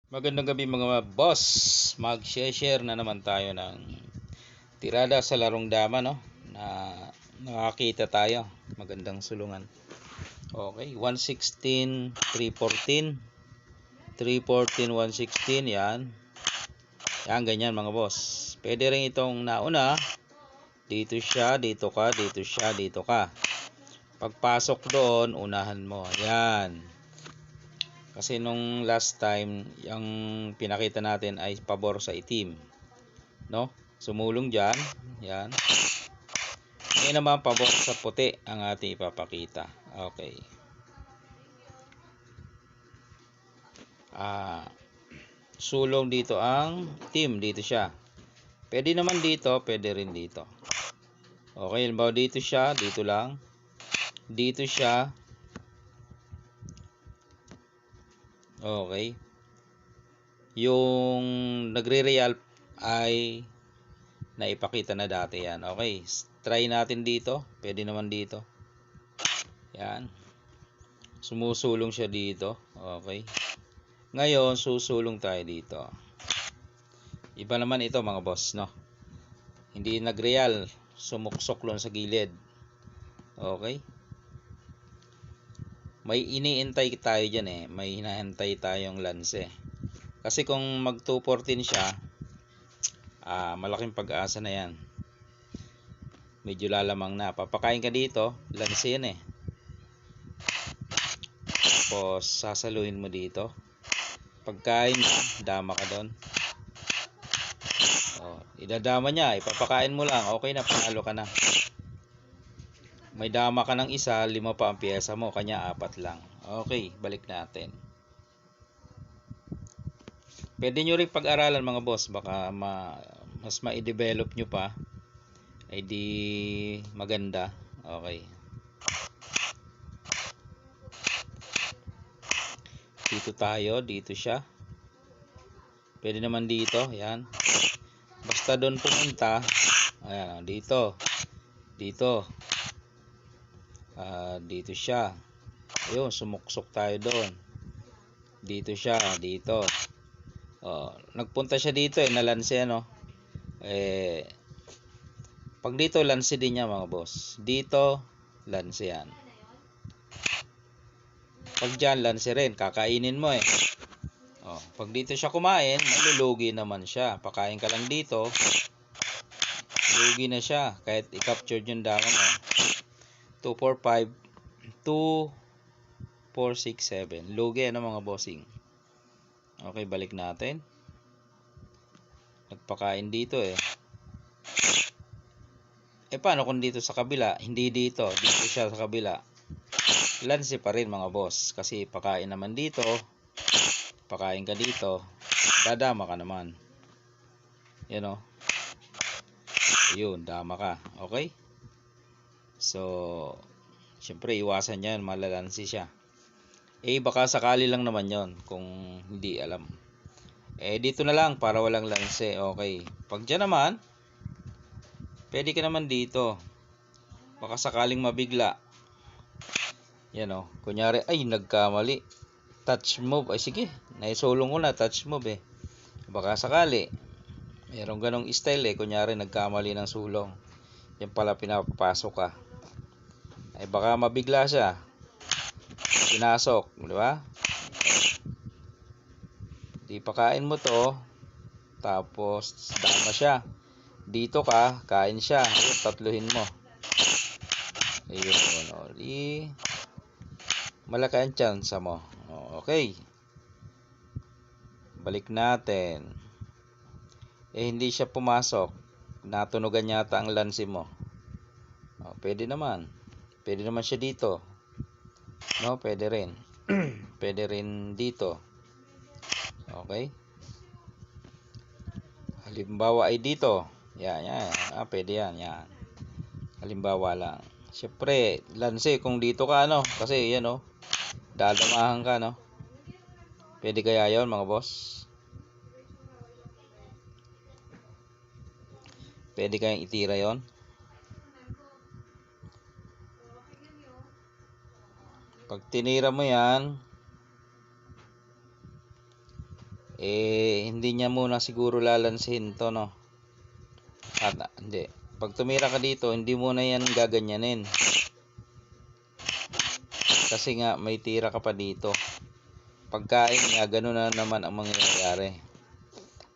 Magandang gabi mga boss. Mag-share na naman tayo ng tirada sa larong dama, no? Na nakakita tayo. Magandang sulungan. Okay, 116, 314, 314, 116, yan. Yan, ganyan mga boss. Pwede rin itong nauna. Dito siya, dito ka, dito siya, dito ka. Pagpasok doon, unahan mo. Yan. Kasi nung last time, yung pinakita natin ay pabor sa itim, no? Sumulong dyan. Yan. Ngayon naman, pabor sa puti ang ating ipapakita. Okay. Sulong dito ang itim. Dito siya. Pwede naman dito, pwede rin dito. Okay, halimbawa dito siya, dito lang. Dito siya. Okay. Yung nagre-real ay naipakita na dati yan. Okay, try natin dito. Pwede naman dito. Yan. Sumusulong siya dito. Okay. Ngayon, susulong tayo dito. Iba naman ito mga boss, no? Hindi nagreal. Sumuksok lang sa gilid. Okay. May iniintay tayo dyan eh. May hinahantay tayong lance eh. Kasi kung mag 214 siya, malaking pag-asa na yan. Medyo lalamang na. Papakain ka dito, lance yan eh. Tapos sasaluhin mo dito. Pagkain mo, dama ka doon. Idadama niya, ipapakain mo lang, okay na, panalo ka na. May dama ka ng isa, 5 pa ang pyesa mo, kanya 4 lang. Okay, balik natin. Pwede nyo rin pag-aralan mga boss, baka mas ma-develop nyo pa, ay di maganda. Okay. Dito tayo, dito siya. Pwede naman dito, yan. Basta doon pumunta, ayan, dito. Dito. Dito siya. Ayun, sumuksok tayo doon. Dito siya, dito. Nagpunta siya dito eh, nalanse ano. Pag dito lanse din niya mga boss. Dito lanse yan. Pag dyan lanse rin, kakainin mo eh. Pag dito siya kumain, malulugi naman siya. Pakain ka lang dito, lugi na siya kahit i-capture yung dama mo. 2, 4, 5, 2, 4, 6, 7. Lugi ano mga bossing. Okay, balik natin. Nagpakain dito eh. Paano kung dito sa kabila? Hindi dito. Dito siya sa kabila. Lanse pa rin mga boss. Kasi pakain naman dito. Pakain ka dito. Dadama ka naman. Yan o. Ayun, dama ka. Okay? So, syempre iwasan yan. Malalansi siya. Baka sakali lang naman yon kung hindi alam. Dito na lang para walang lanse. Okay. Pag dyan naman, pwede ka naman dito. Baka sakaling mabigla. Yan o. Kunyari, ay nagkamali. Touch move. Ay sige, naisulong ko na. Touch move eh. Baka sakali. Merong ganong style eh. Kunyari nagkamali ng sulong. Yan pala pinapapasok ka. Ay baka mabigla siya. Pinasok. Di ba? Di pakain mo to. Tapos dama siya. Dito ka, kain siya. Ayun, tatluhin mo. Ayun, malaki ang chance mo. Okay. Balik natin. Hindi siya pumasok. Natunugan yata ang lansi mo. Pwede naman. Pwede naman siya dito. No, pwede rin. Pwede rin dito. Okay. Halimbawa ay dito. Yan. Pwede yan. Halimbawa lang. Siyempre, lansi kung dito ka ano. Kasi yan o. Dadamahan ka no. Pwede kaya yon mga boss? Pwede kayang itira yon. Pag tinira mo yan, hindi niya muna siguro lalansin to, no? At hindi. Pag tumira ka dito, hindi muna yan gaganyanin. Kasi nga, may tira ka pa dito. Pagkain nga, ganun na naman ang mangyayari.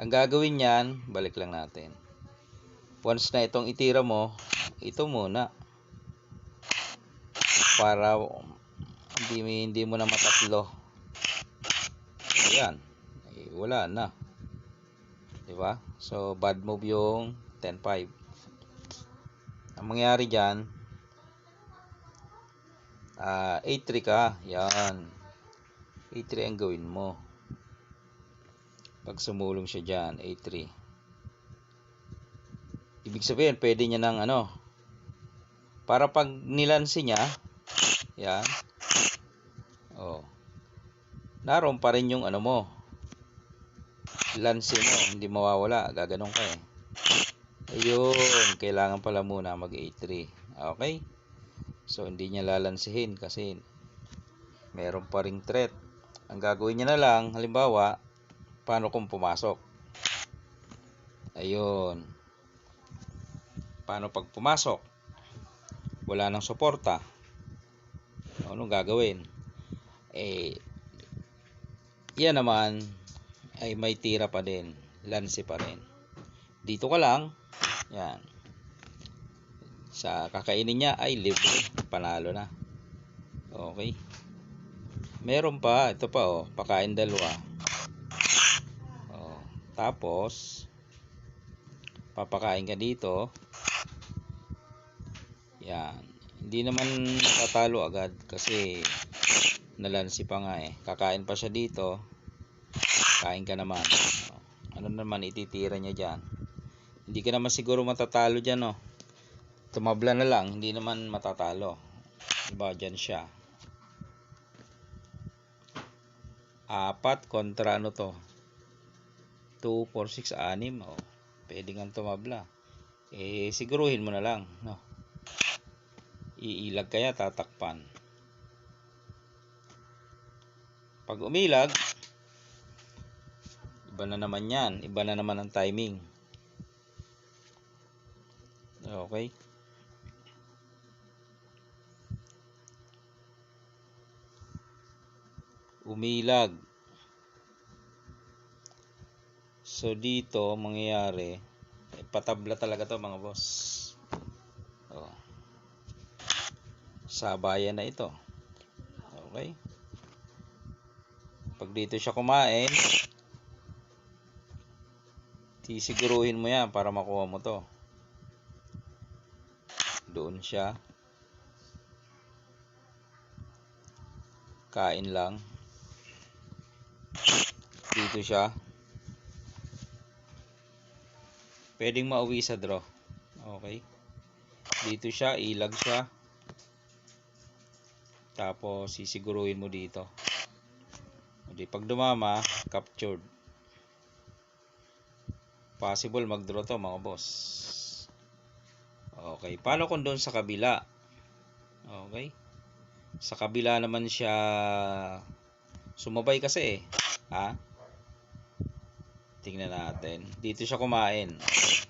Ang gagawin niyan, balik lang natin. Once na itong itira mo, ito muna. Para hindi mo na matatlo. Ayan. Wala na. Diba? So, bad move yung 10-5. Ang mangyayari dyan, 8-3 ka. Yan. 8-3 ang gawin mo. Pag sumulong siya dyan, 8-3. Ibig sabihin, pwede niya ng para pag nilansi niya, yan. Naroon pa rin yung mo. Lansi mo, hindi mawawala. Gaganong ka eh. Ayun, kailangan pala muna mag 8-3. Okay? So, hindi niya lalansihin kasi meron pa ring threat. Ang gagawin niya na lang, halimbawa, paano kung pumasok? Ayun. Paano pag pumasok? Wala nang suporta. Anong gagawin? Yan naman ay may tira pa din. Lansi pa rin. Dito ka lang. Yan. Sa kakainin niya ay libre. Panalo na. Okay. Meron pa. Ito pa pakain dalawa. Tapos papakain ka dito. Yan. Hindi naman matatalo agad kasi nalansi pa nga eh. Kakain pa siya dito. Kain ka naman. Ano naman ititira niya dyan? Hindi ka naman siguro matatalo dyan Tumabla na lang. Hindi naman matatalo. Diba dyan siya? 4 kontra 2, 4, 6, 6. Pwede nga tumabla. Siguruhin mo na lang. Iilag kaya tatakpan. Pag umilag, iba na naman yan. Iba na naman ang timing. Okay. Umilag. So dito mangyayari, patabla talaga to mga boss. Sabayan na ito. Okay. Pag dito siya kumain, sisiguruhin mo yan para makuha mo to. Doon siya. Kain lang. Dito siya. Pwedeng mauwi sa draw. Okay. Dito siya, ilag siya. Tapos sisiguruhin mo dito. Pag dumama, captured. Possible mag-draw to mga boss. Okay. Paano kung doon sa kabila? Okay. Sa kabila naman siya sumabay kasi ha? Tingnan natin. Dito siya kumain. Okay.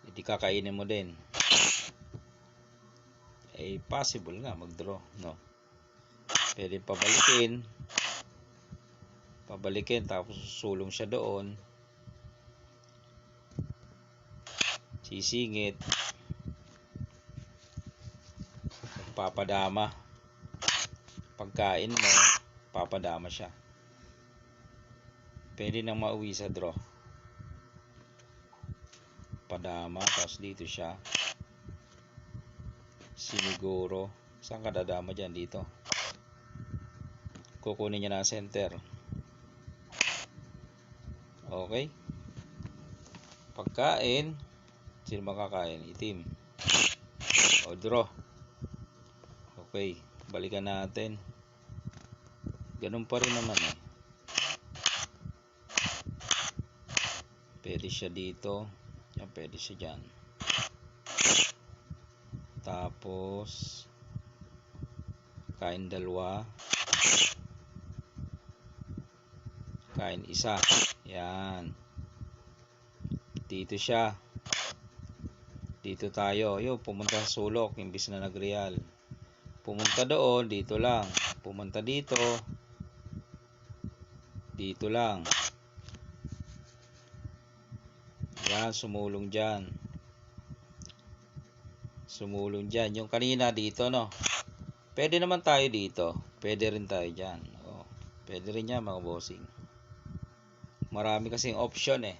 Hindi kakainin mo din. Possible nga mag-draw, no? Pwede pabalikin. Tapos susulong siya doon. Sisingit. Papadama. Pagkain mo, papadama siya. Pwede nang mauwi sa draw. Padama, tapos dito siya. Siniguro. Saan ka dadama dyan? Dito. Kukunin niya na center. Okay. Pagkain. Sino makakain? Itim. Draw. Okay. Balikan natin. Ganun pa rin naman Pwede siya dito. Yan, pwede siya dyan. Tapos kain dalawa. Kain isa. Yan. Dito siya. Dito tayo. Yo, pumunta sa sulok. Imbis na nag-real. Pumunta doon. Dito lang. Pumunta dito. Dito lang. Yan. Sumulong dyan. Sumulong dyan. Yung kanina dito, no? Pwede naman tayo dito. Pwede rin tayo dyan. Oh, pwede rin yan, mga bossing. Marami kasing option eh.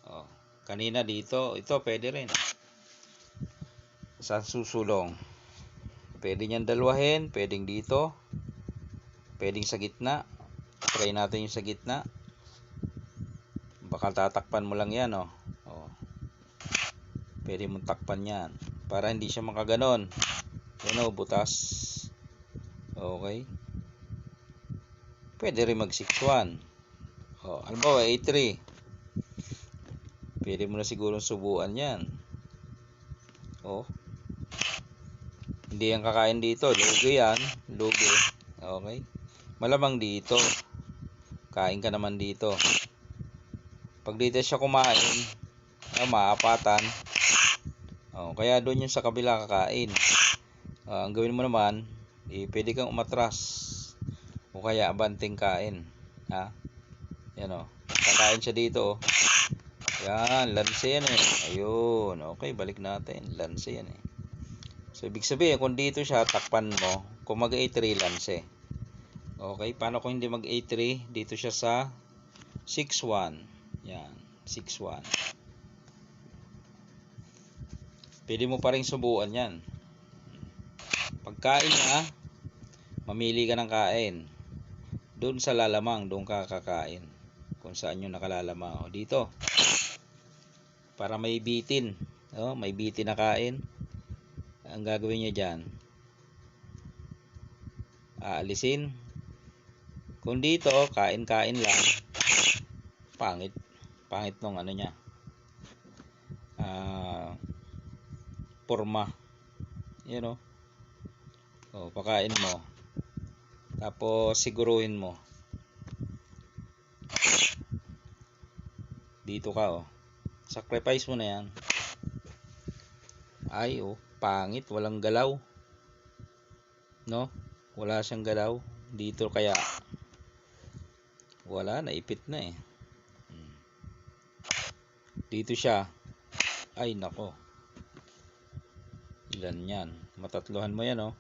Oh, kanina dito, ito pwede rin. Sa susulong. Pwede nyan dalawahin, pwedeng dito. Pwedeng sa gitna. Try natin yung sa gitna. Baka tatakpan mo lang yan, oh. Oh. Pwede mong takpan yan. Para hindi siya makaganon. Yan, oh, butas. Okay. Pwede rin mag 6-1. Oh, halimbawa A3. Pwede mo na siguro subuan yan. Oh. Hindi yan kakain dito. Lugi yan. Lugi. Okay. Malamang dito. Kain ka naman dito. Pag dito siya kumain, maapatan. Oh, kaya doon yung sa kabila kakain. Ang gawin mo naman, pwede kang umatras. O kaya abanting kain. Ha? Yan o. Kakain siya dito. Yan. Lanse yan eh. Ayun. Okay. Balik natin. Lanse yan eh. So, ibig sabihin, kung dito siya, takpan mo. Kung mag A3, lanse. Okay. Paano kung hindi mag A3? Dito siya sa 6-1. Yan. 6-1. Pwede mo pa rin subuan yan. Pagkain na, mamili ka ng kain. Doon sa lalamang, doon ka kakain. Kung saan yung nakalalamang. O, dito. Para may bitin. O, may bitin na kain. Ang gagawin nyo dyan, aalisin. Kung dito, kain-kain lang. Pangit. Pangit nung ano niya. Porma. Yan o. O, pakain mo. Tapos, siguruhin mo. Dito ka, oh. Sacrifice mo na yan. Ay, oh. Pangit. Walang galaw. No? Wala siyang galaw. Dito kaya. Wala. Naipit na eh. Dito siya. Ay, nako. Ilan yan? Matatluhan mo yan, oh.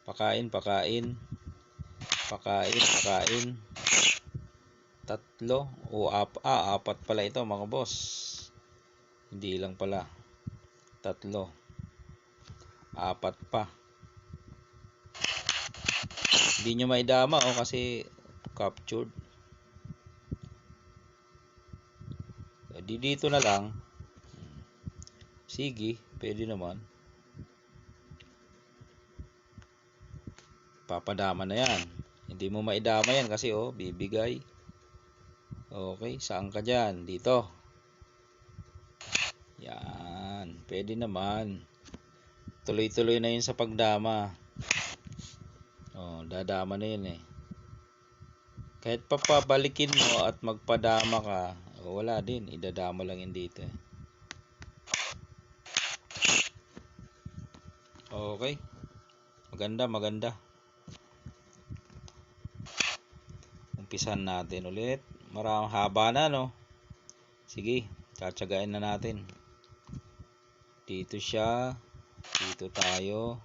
Pakain, pakain. Pakain, pakain. Tatlo. O, apat pala ito, mga boss. Hindi lang pala. Tatlo. Apat pa. Hindi nyo maidama, oh, kasi captured. Dito na lang. Sige, pwede naman. Papadama na yan. Hindi mo maidama yan kasi, oh, bibigay. Okay, saan ka dyan? Dito. Yan, pwede naman. Tuloy-tuloy na yun sa pagdama. Oh, dadama na yun eh. Kahit papabalikin mo at magpadama ka, wala din. Idadama lang yun dito eh. Okay. Maganda, maganda. Umpisan natin ulit. Maraming haba na, no? Sige, tsatsagain na natin. Dito siya. Dito tayo.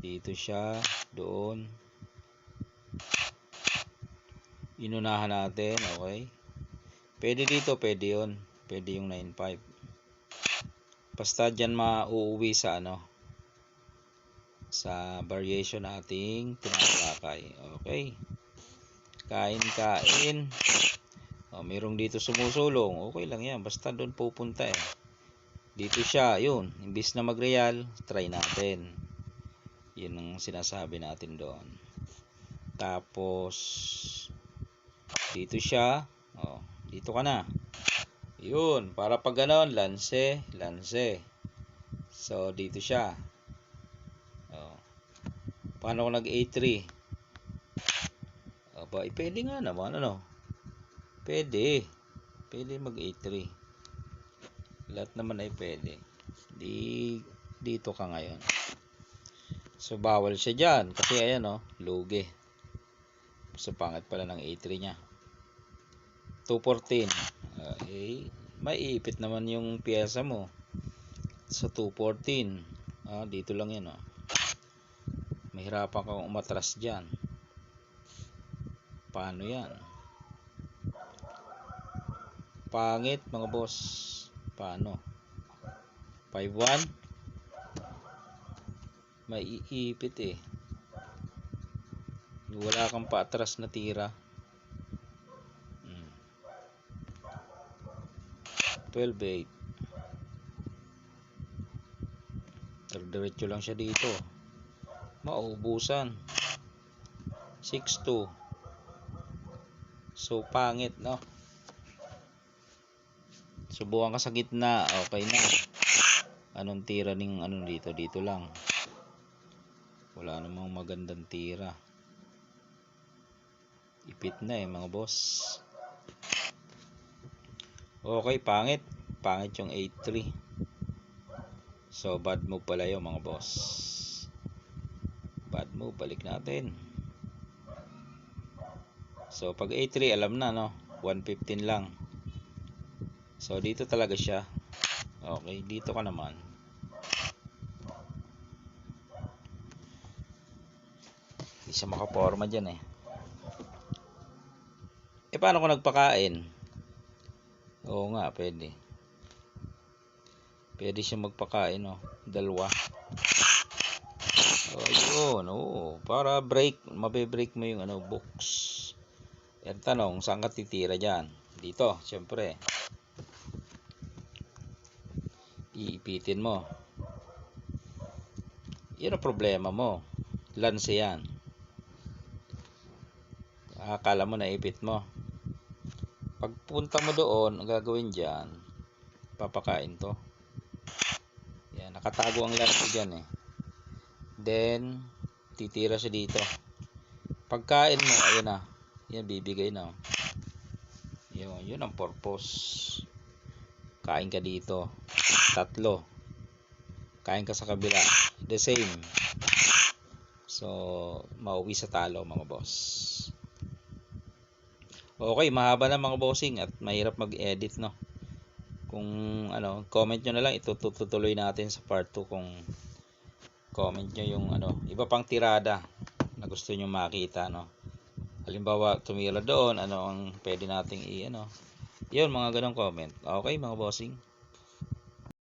Dito siya. Doon. Inunahan natin. Okay. Pwede dito, pwede yun. Pwede yung 9-5. Basta dyan mauuwi sa ano, sa variation nating tinatakay. Okay. Kain, kain. O, mayroong dito sumusulong. Okay lang yan. Basta doon pupunta eh. Dito siya. Yun. Imbis na mag-real, try natin. Yun ang sinasabi natin doon. Tapos, dito siya. O, dito ka na. Yun. Para pag ganon, lanse, lanse. So, dito siya. O, paano kung nag A3? Aba, pwede nga naman, ano? Pwede. Pwede mag A3. Lahat naman ay pwede. Dito ka ngayon. So, bawal siya dyan. Kasi, ayan, oh, lugi. So, pangit pala ng A3 niya. 214. Maiipit naman yung piyesa mo. Sa 214. Dito lang yan, oh. Mahirapan kang umatras dyan. Paano yan? Pangit, mga boss. Paano? 5-1? Maiipit eh. Wala kang paatras na tira. 12-8. Diretso lang siya dito. Mauubusan. 6-2. So, pangit, no? Subukan ka sa gitna. Okay na. Anong tira ning ano dito? Dito lang. Wala namang magandang tira. Ipit na mga boss. Okay, pangit. Pangit yung 8-3. So, bad move pala yung mga boss. Bad move. Balik natin. So, pag 8-3, alam na, no? 115 lang. So, dito talaga siya. Okay, dito ka naman. Hindi siya makaporma dyan eh. Paano kung nagpakain? Oo nga, pwede. Pwede siya magpakain, no? Dalawa. Ayun, oo. Para break, mabe-break mo yung box. Yan tanong, saan ka titira dyan? Dito, syempre. Iipitin mo. Yan ang problema mo. Lance yan. Akala mo naipit mo. Pagpunta mo doon, ang gagawin dyan, papakain to. Yan, nakatago ang lance dyan eh. Then, titira siya dito. Pagkain mo, ayun na. Yan, bibigay na. Yun ang purpose. Kain ka dito. 3. Kain ka sa kabila. The same. So, mauwi sa talo mga boss. Okay, mahaba na mga bossing at mahirap mag-edit, no? Kung comment nyo na lang, itutuloy natin sa part 2 kung comment nyo yung iba pang tirada na gusto nyo makita, no? Halimbawa, tumira doon, ano ang pwede nating yun, mga ganong comment. Okay, mga bossing.